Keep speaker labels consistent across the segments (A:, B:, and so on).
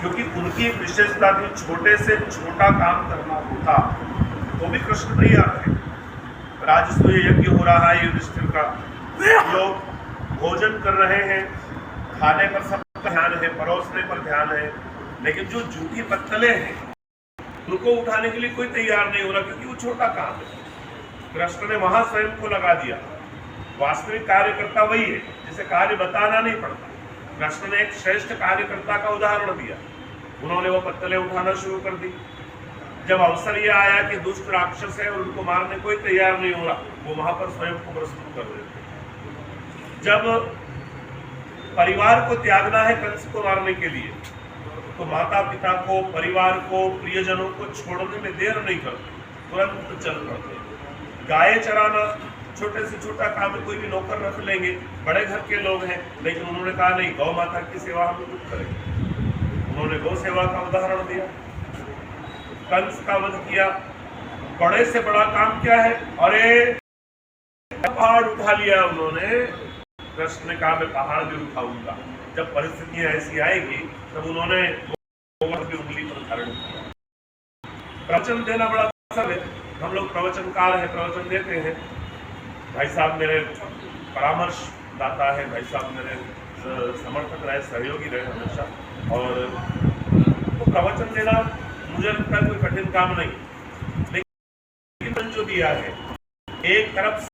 A: क्योंकि उनकी एक विशेषता थी, छोटे से छोटा काम करना होता तो भी कृष्ण तैयार थे। राजसूय यज्ञ हो रहा है युधिष्ठिर का, लोग भोजन कर रहे हैं, खाने पर सबका ध्यान है, परोसने पर ध्यान है, लेकिन जो जूठी पत्तले हैं उनको उठाने के लिए कोई तैयार नहीं हो रहा, क्योंकि वो छोटा काम है। कृष्ण ने वहां स्वयं को लगा दिया। वास्तविक कार्यकर्ता वही है जिसे कार्य बताना नहीं पड़ता। कृष्ण ने एक श्रेष्ठ कार्यकर्ता का उदाहरण दिया। उन्होंने वो पत्तलें उठाना शुरू कर दी। जब अवसर यह आया कि दुष्ट राक्षस है और उनको मारने कोई तैयार नहीं हो रहा, वो वहां पर स्वयं को प्रस्तुत कर रहे थे। जब परिवार को त्यागना है कंस को मारने के लिए, तो माता पिता को, परिवार को, प्रियजनों को छोड़ने में देर नहीं करते, तुरंत चल पड़ते। गाय चराना छोटे से छोटा काम है, कोई भी नौकर रख लेंगे, बड़े घर के लोग हैं, लेकिन उन्होंने कहा नहीं, गौ माता की सेवा हम खुद करेंगे। उन्होंने गौ सेवा का उदाहरण दिया, कंस का वध किया। बड़े से बड़ा काम क्या है? अरे पहाड़ उठा लिया उन्होंने। कृष्ण ने कहा मैं पहाड़ भी उठाऊंगा। जब परिस्थितियां ऐसी आएगी तब उन्होंने उंगली पर धारण किया। प्रवचन देना बड़ा असर है। हम लोग प्रवचनकार हैं, प्रवचन देते हैं। भाई साहब मेरे परामर्श दाता है, भाई साहब मेरे समर्थक रहे, सहयोगी रहे हमेशा, और तो प्रवचन देना मुझे लगता है कोई कठिन काम नहीं। लेकिन जो दिया है, एक तरफ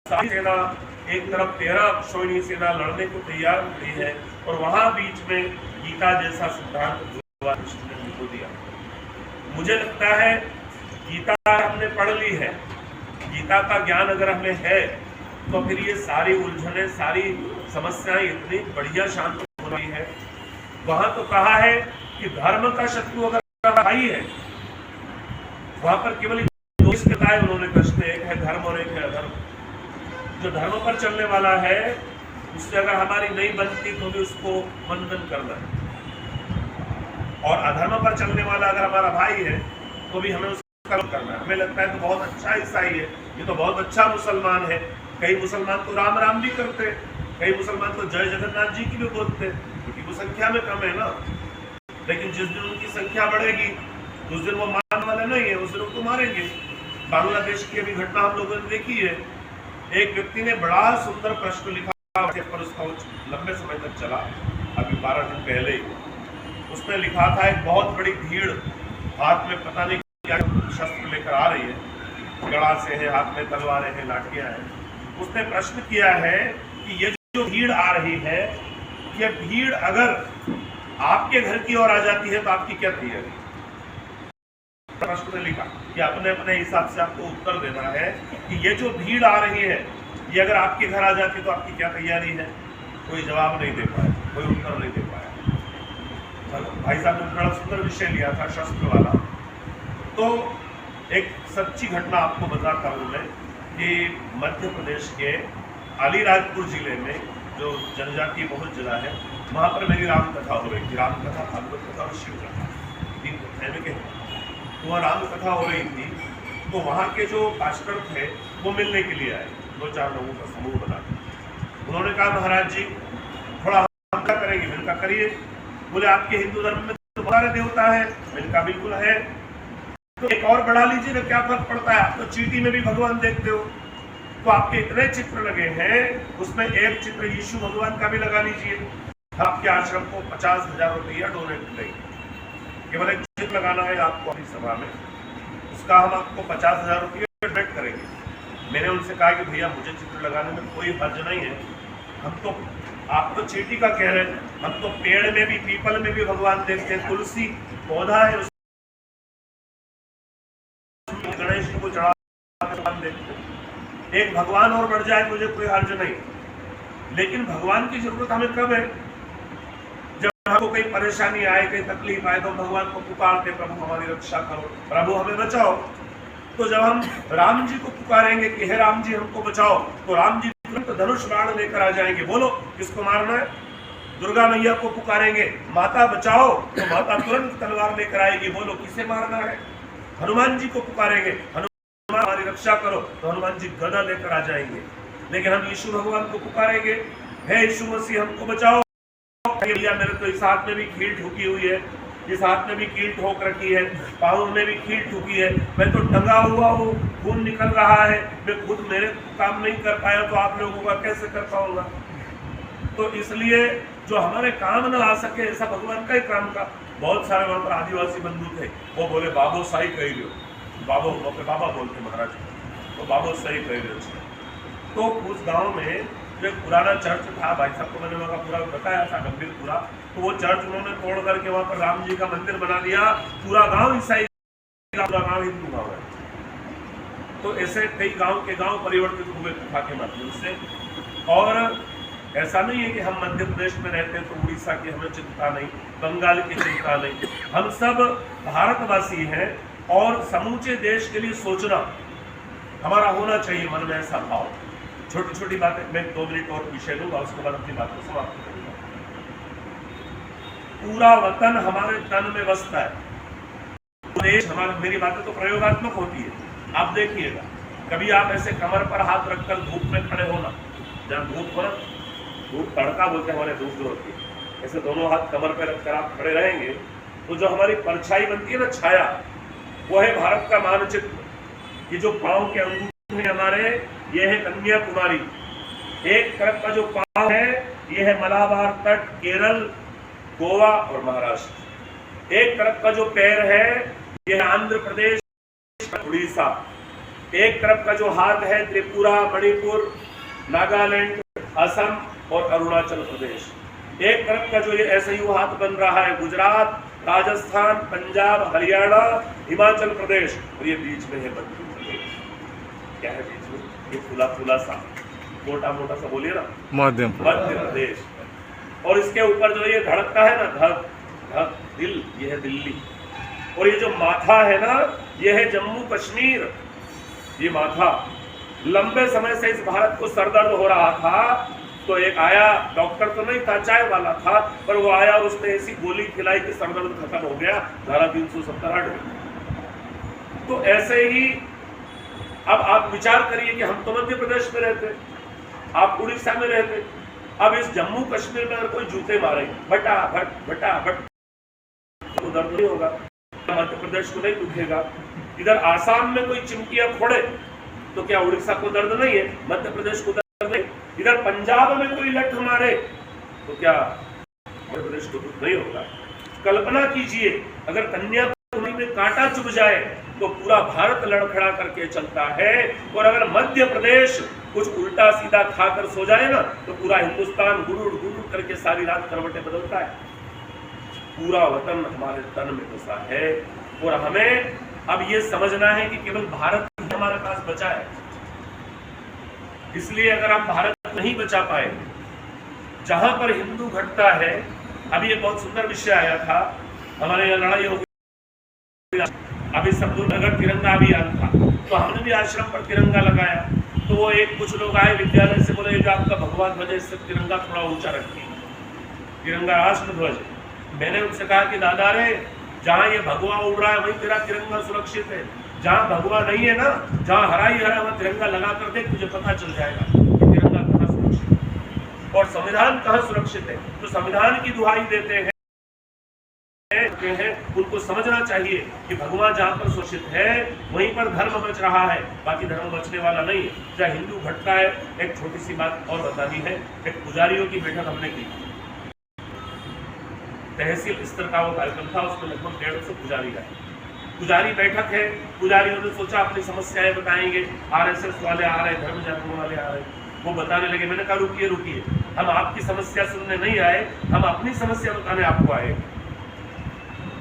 A: सेना, एक तरफ 13 अक्षौहिणी सेना लड़ने को तैयार खड़ी है, और वहां बीच में गीता जैसा सिद्धांत कृष्ण ने उनको दिया। मुझे लगता है गीता हमने पढ़ ली है, गीता का ज्ञान अगर हमें है, तो फिर ये सारी उलझने, सारी समस्याएं इतनी बढ़िया शांत हो रही है। वहां तो कहा है कि धर्म का शत्रु अगर भाई है, वहां पर केवल दो बताए उन्होंने कृष्ण, एक है धर्म और एक है अधर्म। जो धर्म पर चलने वाला है उससे अगर हमारी नहीं बनती तो भी उसको मंथन करना है, और अधर्म पर चलने वाला अगर हमारा भाई है तो भी हमें उसका करना है। हमें लगता है तो बहुत अच्छा ईसाई है, ये तो बहुत अच्छा मुसलमान है। कई मुसलमान तो राम राम भी करते हैं, कई मुसलमान तो जय जगन्नाथ जी की भी बोलते हैं, क्योंकि वो संख्या में कम है ना। लेकिन जिस दिन उनकी संख्या बढ़ेगी उस दिन वो मानने वाले नहीं है, उस दिन उनको मारेंगे। बांग्लादेश की अभी घटना हम लोगों ने देखी है। एक व्यक्ति ने बड़ा सुंदर प्रश्न लिखा, पर उसका लंबे समय तक चला, अभी 12 दिन पहले ही। उसने लिखा था, एक बहुत बड़ी भीड़ हाथ में पता नहीं क्या शस्त्र लेकर आ रही है, गड़ा से है, हाथ में तलवारें हैं, लाठियां हैं। उसने प्रश्न किया है कि ये जो भीड़ आ रही है, ये भीड़ अगर आपके घर की ओर आ जाती है तो आपकी क्या तैयारी? प्रश्न ने लिखा कि अपने अपने हिसाब से आपको उत्तर देना है कि ये जो भीड़ आ रही है, ये अगर आपके घर आ जाती तो आपकी क्या तैयारी है? कोई जवाब नहीं दे पाया, कोई उत्तर नहीं दे पाया। भाई साहब ने बड़ा सुंदर विषय लिया था, शस्त्र वाला। तो एक सच्ची घटना आपको बताता हूँ मैं कि मध्य प्रदेश के अलीराजपुर जिले में जो जनजातीय बहुल जिला है, वहाँ पर मेरी रामकथा हो रही थी। रामकथा, भागवत कथा और शिव कथा, 3 कथाएं के। तो वहाँ राम कथा हो रही थी, तो वहाँ के जो पास्टर थे वो मिलने के लिए आए, 2-4 लोगों का समूह बना। उन्होंने कहा महाराज जी थोड़ा हम क्या करेंगे? मैंने कहा करिए। बोले आपके हिंदू धर्म में तो बहुत सारे देवता है। मैंने कहा बिल्कुल है। तो एक और बढ़ा लीजिए ना, क्या फर्क पड़ता है? आप तो चीटी में भी भगवान देखते हो, तो आपके इतने चित्र लगे हैं, उसमें एक चित्र यीशु भगवान का भी लगा लीजिए। आपके आश्रम को 50,000 रुपया डोनेट करेंगे। केवल एक चित्र लगाना है आपको अपनी सभा में, उसका हम आपको 50,000 रुपया डोनेट करेंगे। मैंने उनसे कहा कि भैया मुझे चित्र लगाने में कोई हर्ज नहीं है, हम तो, आप तो चीटी का कह रहे हैं, हम तो पेड़ में भी, पीपल में भी भगवान देखते हैं, तुलसी पौधा है गणेश जी को चढ़ा भगवान देखते हैं। एक भगवान और बढ़ जाए मुझे कोई हर्ज नहीं, लेकिन भगवान की जरूरत हमें कब है? जब हमको कोई परेशानी आए, कोई तकलीफ आए, तो भगवान को पुकारते, प्रभु हमारी रक्षा करो, प्रभु हमें बचाओ। तो जब हम राम जी को पुकारेंगे कि हे राम जी हमको बचाओ, तो राम जी तुरंत धनुष बाण लेकर आ जाएंगे। बोलो किसको मारना है? दुर्गा मैया को पुकारेंगे, माता बचाओ, तो माता तुरंत तलवार लेकर आएगी। बोलो किसे मारना है? हनुमान जी को पुकारेंगे, हनुमान हमारी रक्षा करो, तो हनुमान जी गदा लेकर आ जाएंगे। लेकिन हम यीशु भगवान को पुकारेंगे, हे यीशु मसीह हमको बचाओ, भैया मेरे तो इस हाथ में भी कील ठुकी हुई है, इस हाथ में भी कील ठोक रखी है, पाँव में भी कील ठुकी है, मैं तो टंगा हुआ हूँ, खून निकल रहा है, मैं खुद मेरे काम नहीं कर पाया तो आप लोगों का कैसे कर पाऊंगा। तो इसलिए जो हमारे काम न आ सके ऐसा भगवान का ही काम का। बहुत सारे वहां पर आदिवासी बंधु थे, वो बोले बाबो सही कह रहे हो, बाबा बोलते महाराज, तो बाबो सही कह रहे हो। तो उस गांव में जो एक पुराना चर्च था, भाई साहब को मैंने वहाँ का पूरा बताया था गंभीरपुरा, तो वो चर्च उन्होंने तोड़ करके वहाँ पर राम जी का मंदिर बना दिया। पूरा गांव ईसाई, पूरा गांव हिंदू गांव है। तो ऐसे कई गांव के गांव परिवर्तित हुए कथा के माध्यम से। और ऐसा नहीं है कि हम मध्य प्रदेश में रहते हैं तो उड़ीसा की हमें चिंता नहीं, बंगाल की चिंता नहीं, हम सब भारतवासी हैं और समूचे देश के लिए सोचना हमारा होना चाहिए मन में, ऐसा भाव। छोटी छोटी बातें, मैं 2 मिनट और विषय लूंगा, उसके बाद अपनी बात को समाप्त करूंगा। पूरा वतन हमारे तन में बसता है, देश हमारा, मेरी बातें तो प्रयोगात्मक होती है, आप देखिएगा। कभी आप ऐसे कमर पर हाथ रखकर धूप में खड़े होना, जहाँ धूप हो ना, धूप तड़का बोलते हैं हमारे, धूप जो होती है, ऐसे दोनों हाथ कमर पर रखकर आप खड़े रहेंगे तो जो हमारी परछाई बनती है ना, छाया, वो है भारत का मानचित्र। ये जो पांव के अंगूठे हैं हमारे, ये है कन्याकुमारी। एक तरफ का जो पांव है ये है मलाबार तट, केरल, गोवा और महाराष्ट्र। एक तरफ का जो पैर है ये है आंध्र प्रदेश, उड़ीसा। एक तरफ का जो हाथ है त्रिपुरा, मणिपुर, नागालैंड, असम और अरुणाचल प्रदेश। एक तरफ का जो ये ऐसे ही हाथ बन रहा है गुजरात, राजस्थान, पंजाब, हरियाणा, हिमाचल प्रदेश, और ये बीच में है मध्य प्रदेश। क्या है बीच में? ये फूला फूला सा, मोटा मोटा सा बोलिए ना, मध्य प्रदेश। और इसके ऊपर जो ये धड़कता है ना, धक धक दिल, ये है दिल्ली। और ये जो माथा है ना, ये है जम्मू कश्मीर। ये माथा, लंबे समय से इस भारत को सरदर्द हो रहा था, तो एक आया, डॉक्टर तो नहीं था, चाय वाला था, पर वो आया और उसने ऐसी गोली खिलाई कि सरदर्द खत्म हो गया, धारा 370 हट गई। तो ऐसे ही अब आप विचार करिए कि हम तो मध्य प्रदेश में रहते, आप उड़ीसा में रहते, अब इस जम्मू कश्मीर में अगर कोई जूते मारे भटा भट तो दर्द नहीं होगा, मध्य प्रदेश को नहीं दुखेगा। इधर आसाम में कोई चिमटियां फोड़े तो क्या उड़ीसा को दर्द नहीं है, मध्य प्रदेश को दर्द नहीं। इधर पंजाब में कोई लठ मारे तो क्या मध्य प्रदेश को दुख नहीं होगा। कल्पना कीजिए अगर कन्याकुमारी में कांटा चुभ जाए तो पूरा भारत लड़खड़ा करके चलता है, और अगर मध्य प्रदेश कुछ उल्टा सीधा खाकर सो जाए ना तो पूरा हिंदुस्तान गुरुड़ गुरुड़ करके सारी रात करवटें बदलता है। पूरा वतन हमारे तन में बसा है, और हमें अब ये समझना है कि केवल भारत ही हमारे पास बचा है। इसलिए अगर आप भारत नहीं बचा पाए, जहां पर हिंदू घटता है, अभी एक बहुत सुंदर विषय आया था, हमारे यहाँ लड़ाई हो गई, अभी सबनगर तिरंगा अभियान था, तो हमने भी आश्रम पर तिरंगा लगाया। तो वो एक कुछ लोग आए विद्यालय से, बोले जो आपका भगवा ध्वज है, इससे तिरंगा थोड़ा ऊंचा रखिए, तिरंगा राष्ट्र ध्वज। मैंने उनसे कहा कि दादा रे, जहाँ ये भगवा उड़ रहा है वही तेरा तिरंगा सुरक्षित है, जहाँ भगवा नहीं है ना, जहाँ हरा ही हरा वहाँ तिरंगा लगा कर देख, तुझे पता चल जाएगा कि तिरंगा कहाँ सुरक्षित है और संविधान कहाँ सुरक्षित है। तो संविधान की दुहाई देते हैं, उनको समझना चाहिए कि भगवान जहाँ पर सुरक्षित है वहीं पर धर्म बच रहा है, बाकी धर्म बचने वाला नहीं है। चाहे हिंदू घटता है। एक छोटी सी बात और बतानी है, एक पुजारियों की बैठक हमने की, तहसील स्तर का वो कार्यक्रम था, उसमें लगभग 150 पुजारी आए। पुजारी बैठक है, पुजारियों ने सोचा अपनी समस्याएं बताएंगे, आरएसएस वाले आ रहे, धर्म जागरण वाले आ रहे, वो बताने लगे। मैंने कहा रुकिए रुकिए, हम आपकी समस्या सुनने नहीं आए, हम अपनी समस्या बताने आपको आए।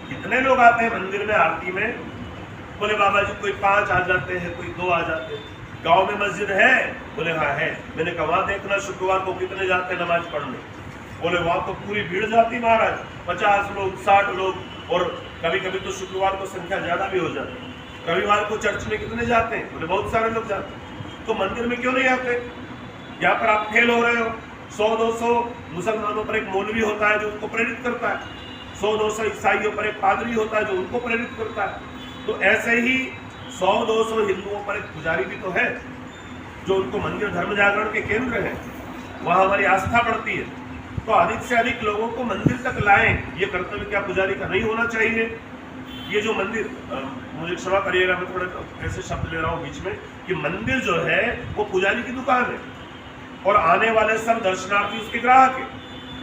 A: कितने लोग आते हैं मंदिर में आरती में? बोले बाबा जी कोई 5 आ जाते हैं, कोई 2 आ जाते हैं। गांव में मस्जिद है? बोले हाँ है। मैंने कहा वहां देखना शुक्रवार को कितने जाते हैं नमाज पढ़ने? बोले वहां तो पूरी भीड़ जाती महाराज, 50 लोग 60 लोग, और कभी कभी तो शुक्रवार को संख्या ज्यादा भी हो जाती है। रविवार को चर्च में कितने जाते हैं? बोले बहुत सारे लोग जाते हैं। तो मंदिर में क्यों नहीं आते? यहाँ पर आप फेल हो रहे हो। 100-200 मुसलमानों पर एक मौलवी होता है जो उनको प्रेरित करता है, 100-200 ईसाइयों पर एक पादरी होता है जो उनको प्रेरित करता है। तो ऐसे ही 100-200 हिंदुओं पर एक पुजारी भी तो है जो उनको मंदिर धर्म जागरण के केंद्र है, वहाँ हमारी आस्था बढ़ती है। तो अधिक से अधिक लोगों को मंदिर तक लाएं। ये कर्तव्य क्या पुजारी का नहीं होना चाहिए? ये जो मंदिर, मुझे क्षमा करिएगा मैं थोड़े ऐसे शब्द ले रहा हूँ बीच में, कि मंदिर जो है वो पुजारी की दुकान है और आने वाले सब दर्शनार्थी उसके ग्राहक है।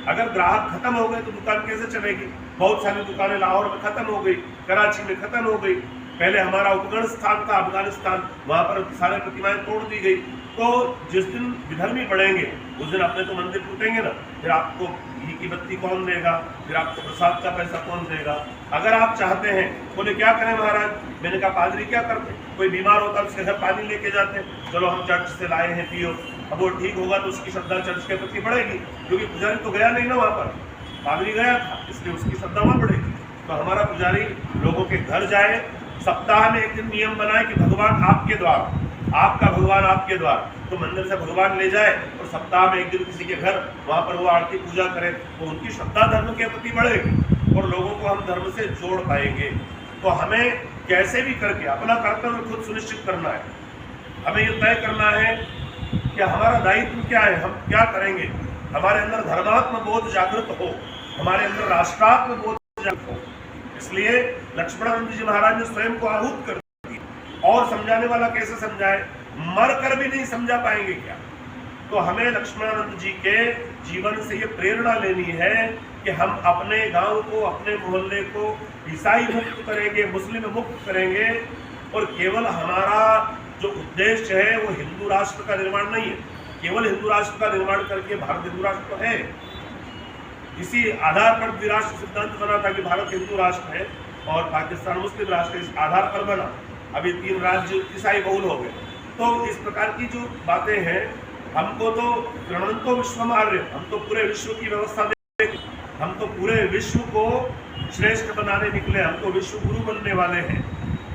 A: अगर ग्राहक खत्म हो गए तो दुकान कैसे चलेगी? बहुत सारी दुकानें लाहौर में खत्म हो गई, कराची में खत्म हो गई। पहले हमारा उपगढ़ स्थान था अफगानिस्तान, वहां पर सारे प्रतिमाएं तोड़ दी गई। तो जिस दिन विधर्मी बढ़ेंगे उस दिन अपने तो मंदिर टूटेंगे ना, फिर आपको घी की बत्ती कौन देगा? फिर आपको प्रसाद का पैसा कौन देगा? अगर आप चाहते हैं, बोले क्या करें महाराज? मैंने कहा पादरी क्या करते, कोई बीमार होता है उसके घर पानी लेके जाते हैं, चलो हम चर्च से लाए हैं पियो। अब वो ठीक होगा तो उसकी श्रद्धा चर्च के प्रति बढ़ेगी, क्योंकि पुजारी तो गया नहीं ना वहाँ पर, पादरी गया था, इसलिए उसकी श्रद्धा वहाँ बढ़ेगी। तो हमारा पुजारी लोगों के घर जाए, सप्ताह में एक दिन नियम बनाए कि भगवान आपके द्वार, आपका भगवान आपके द्वार, तो मंदिर से भगवान ले जाए और सप्ताह में एक दिन किसी के घर वहाँ पर वो आरती पूजा करे, तो उनकी श्रद्धा धर्म के प्रति बढ़ेगी और लोगों को हम धर्म से जोड़ पाएंगे। तो हमें कैसे भी करके अपना कर्तव्य खुद सुनिश्चित करना है। हमें ये तय करना है कि हमारा दायित्व क्या है, हम क्या करेंगे। हमारे अंदर धर्मात्म बोध जागृत हो, हमारे अंदर राष्ट्रात्म बोध जागृत हो। इसलिए लक्ष्मणानंद जी महाराज ने स्वयं को आहूत कर दी। और समझाने वाला कैसे समझाए? मर कर भी नहीं समझा पाएंगे क्या? तो हमें लक्ष्मणानंद जी के जीवन से ये प्रेरणा लेनी है कि हम अपने गांव को, अपने मोहल्ले को ईसाई मुक्त करेंगे, मुस्लिम मुक्त करेंगे। और केवल हमारा जो उद्देश्य है वो हिंदू राष्ट्र का निर्माण नहीं है। केवल हिंदू राष्ट्र का निर्माण करके भारत हिंदू राष्ट्र तो है, इसी आधार पर द्विराष्ट्र सिद्धांत बना था कि भारत हिंदू राष्ट्र है और पाकिस्तान मुस्लिम राष्ट्र, इस आधार पर बना। अभी 3 राज्य ईसाई बहुल हो गए। तो इस प्रकार की जो बातें हैं, हमको तो प्रणंतो विश्वमार्य, हम तो पूरे विश्व की व्यवस्था देंगे, हम तो पूरे विश्व को श्रेष्ठ बनाने निकले, हम तो विश्व गुरु बनने वाले हैं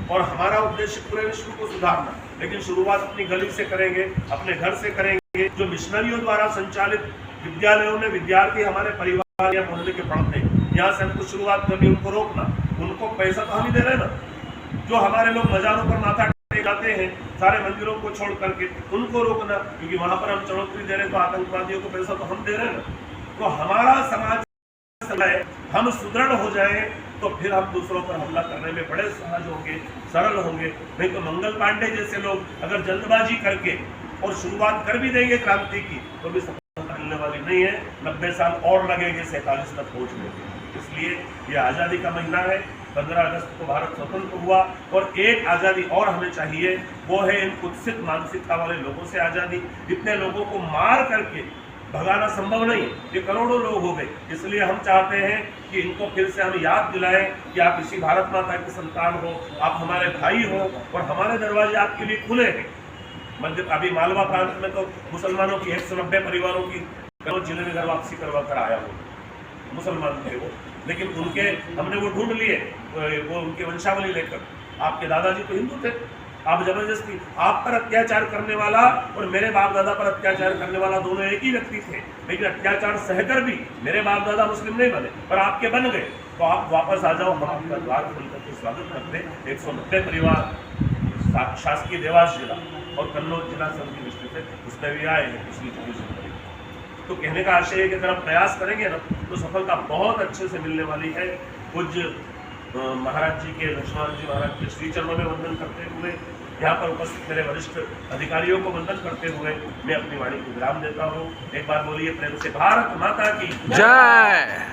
A: और हमारा उद्देश्य पूरे विश्व को सुधारना। लेकिन शुरुआत अपनी गली से करेंगे, अपने घर से करेंगे। जो मिशनरियों द्वारा संचालित विद्यालयों में विद्यार्थी हमारे परिवार या मोहल्ले के पढ़ते हैं, यहाँ से हमको शुरुआत करनी, उनको रोकना। उनको पैसा तो हम ही दे रहे हैं ना। जो हमारे लोग मजारों पर माथा टेकाते हैं सारे मंदिरों को छोड़ करके, उनको रोकना, क्योंकि वहां पर हम चढ़ोतरी दे रहे हैं तो आतंकवादियों को पैसा तो हम दे रहे हैं ना। तो हमारा समाज हम सुदृढ़ हो जाए तो फिर हम दूसरों पर हमला करने में बड़े सहज होंगे, सरल होंगे। नहीं तो मंगल पांडे जैसे लोग अगर जल्दबाजी करके और शुरुआत कर भी देंगे क्रांति की तो भी सफलता मिलने वाली नहीं है। 90 साल और लगेंगे 47 तक पहुंचने के। इसलिए ये आज़ादी का महीना है। 15 अगस्त को भारत स्वतंत्र हुआ और एक आज़ादी और हमें चाहिए, वो है इन कुत्सित मानसिकता वाले लोगों से आज़ादी। इतने लोगों को मार करके भगाना संभव नहीं, ये करोड़ों लोग हो गए। इसलिए हम चाहते हैं कि इनको फिर से हम याद दिलाएं कि आप इसी भारत माता की संतान हो, आप हमारे भाई हो और हमारे दरवाजे आपके लिए खुले हैं। मध्य अभी मालवा प्रांत में तो मुसलमानों की 190 परिवारों की जिले में घर वापसी करवा कर आया हो, मुसलमान थे वो, लेकिन उनके हमने वो ढूंढ लिए, वो उनके वंशावली लेकर। आपके दादाजी तो हिंदू थे, आप जबरदस्ती, आप पर अत्याचार करने वाला और मेरे बाप दादा पर अत्याचार करने वाला दोनों एक ही व्यक्ति थे, लेकिन अत्याचार सहकर भी मेरे बाप दादा मुस्लिम नहीं बने पर आपके बन गए। तो आप वापस आ जाओ, हम आपका द्वार खोल करके स्वागत करते हैं। 190 परिवार शासकीय देवास जिला और कन्नौज जिला संघ की दृष्टि से उसमें भी आए हैं पिछली 24 जनवरी। तो कहने का आशय है कि अगर हम प्रयास करेंगे ना तो सफलता बहुत अच्छे से मिलने वाली है। पूज्य महाराज जी के, लक्ष्मण जी महाराज के श्री चरणों में वंदन करते हुए, यहाँ पर उपस्थित मेरे वरिष्ठ अधिकारियों को वंदन करते हुए मैं अपनी वाणी को विराम देता हूँ। एक बार बोलिए प्रेम से भारत माता की
B: जय।